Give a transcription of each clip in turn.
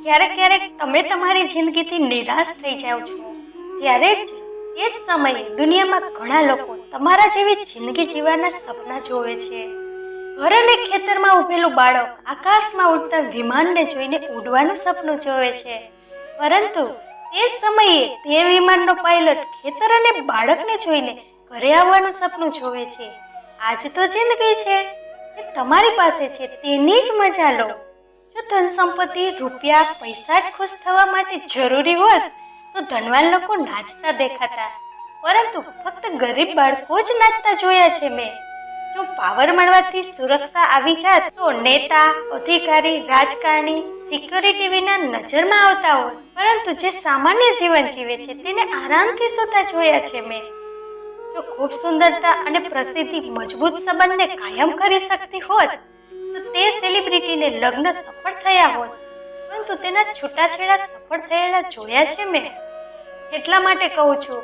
ક્યારેક ક્યારેક તમે તમારી જિંદગીથી નિરાશ થઈ જાઓ છો, ત્યારે એ જ સમયે દુનિયામાં ઘણા લોકો તમારા જેવી જિંદગી જીવવાના સપના જોવે છે. ઘર અને ખેતરમાં ઉભેલું બાળક આકાશમાં ઉડતા વિમાનને જોઈને ઉડવાનું સપનું જોવે છે, પરંતુ તે સમયે તે વિમાનનો પાયલટ ખેતર અને બાળકને જોઈને ઘરે આવવાનું સપનું જોવે છે. આજ તો જિંદગી છે, જે તમારી પાસે છે તેની જ મજા લો. જો ધન સંપત્તિ, રૂપિયા, પૈસા જ ખુશ થવા માટે જરૂરી હોત તો ધનવાન લોકો નાચતા દેખાતા, પરંતુ ફક્ત ગરીબ બાળકો જ નાચતા જોયા છે મેં. જો પાવર મળવાથી સુરક્ષા આવી જાત તો નેતા, અધિકારી, રાજકારણી સિક્યોરિટી વિના નજરમાં આવતા હોત, પરંતુ જે સામાન્ય જીવન જીવે છે તેને આરામથી સૂતા જોયા છે મેં. જો ખૂબ સુંદરતા અને પ્રસિદ્ધિ મજબૂત સંબંધને કાયમ કરી શકતી હોત તો તે સેલિબ્રિટીને લગ્ન સફળ થયા હોત, પરંતુ તેના છૂટાછેડા સફળ થયેલા જોયા છે મેં. એટલા માટે કહું છું,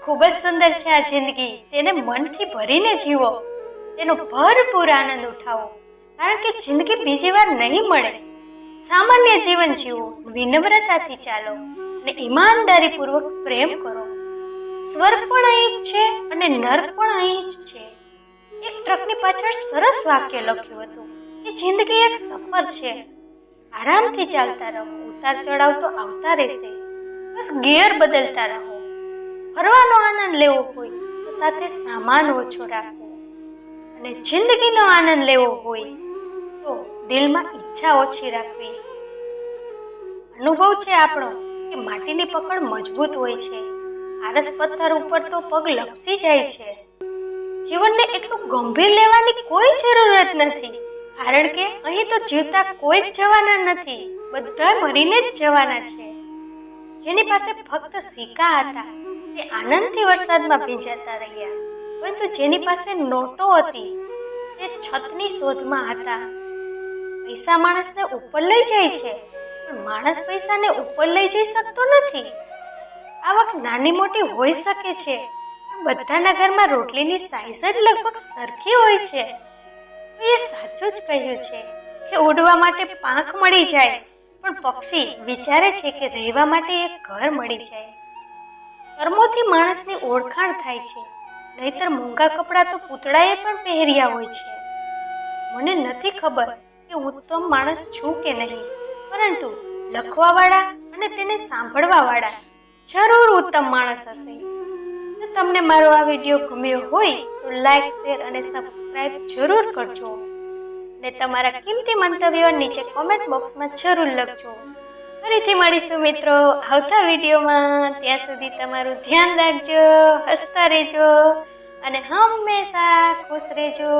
ખૂબ જ સુંદર છે આ જિંદગી, તેને મનથી ભરીને જીવો, તેનો ભરપૂર આનંદ ઉઠાવો, કારણ કે જિંદગી બીજી વાર નહીં મળે. સામાન્ય જીવન જીવો, વિનમ્રતાથી ચાલો અને ઈમાનદારીપૂર્વક પ્રેમ કરો. સ્વર્ગ પણ અહીં જ છે અને નર્ક પણ અહીં જ છે. એક ટ્રકની પાછળ સરસ વાક્ય લખ્યું હતું કે જિંદગી એક સફર છે, આરામથી ચાલતા રહો, ઉતાર ચઢાવ તો આવતા રહેશે, બસ ગિયર બદલતા રહો. ફરવાનો આનંદ લેવો હોય તો સાથે સામાન ઓછો રાખવો, અને જિંદગીનો આનંદ લેવો હોય તો દિલમાં ઈચ્છા ઓછી રાખવી. અનુભવ છે આપણો કે માટીની પકડ મજબૂત હોય છે, આરસ પથ્થર ઉપર તો પગ લપસી જાય છે. જીવનને એટલું ગંભીર લેવાની કોઈ જરૂરત નથી, કારણ કે અહીં તો જીવતા કોઈ જ જવાના નથી, બધા મરીને જ જવાના છે. જેની પાસે ફક્ત સિક્કા હતા તે આનંદથી વરસાદમાં ભીંજાતા રહ્યા, પરંતુ જેની પાસે નોટો હતી તે છતની શોધમાં હતા. પૈસા માણસને ઉપર લઈ જાય છે, પણ માણસ પૈસાને ઉપર લઈ જઈ શકતો નથી. આવક નાની મોટી હોઈ શકે છે, પણ બધાના ઘરમાં રોટલીની સાઈઝ જ લગભગ સરખી હોય છે. તો એ સાચું જ કહ્યું છે કે ઉડવા માટે પાંખ મળી જાય, પણ પક્ષી વિચારે છે કે રહેવા માટે એક ઘર મળી જાય. કર્મોથી માણસની ઓળખાણ થાય છે, નહીતર મોંઘા કપડાં તો પૂતળાએ પણ પહેર્યા હોય છે. મને નથી ખબર કે ઉત્તમ માણસ છું કે નહીં, પરંતુ લખવાવાળા અને તેને સાંભળવાવાળા જરૂર ઉત્તમ માણસ હશે. જો તમને મારો આ વિડીયો ગમ્યો હોય તો લાઈક, શેર અને સબસ્ક્રાઇબ જરૂર કરજો, અને તમારા કિંમતી મંતવ્યો નીચે કોમેન્ટ બોક્સમાં જરૂર લખજો. ફરીથી મળીશું મિત્રો આવતા વિડીયોમાં. ત્યાં સુધી તમારું ધ્યાન રાખજો, હસતા રહેજો અને હંમેશા ખુશ રહેજો.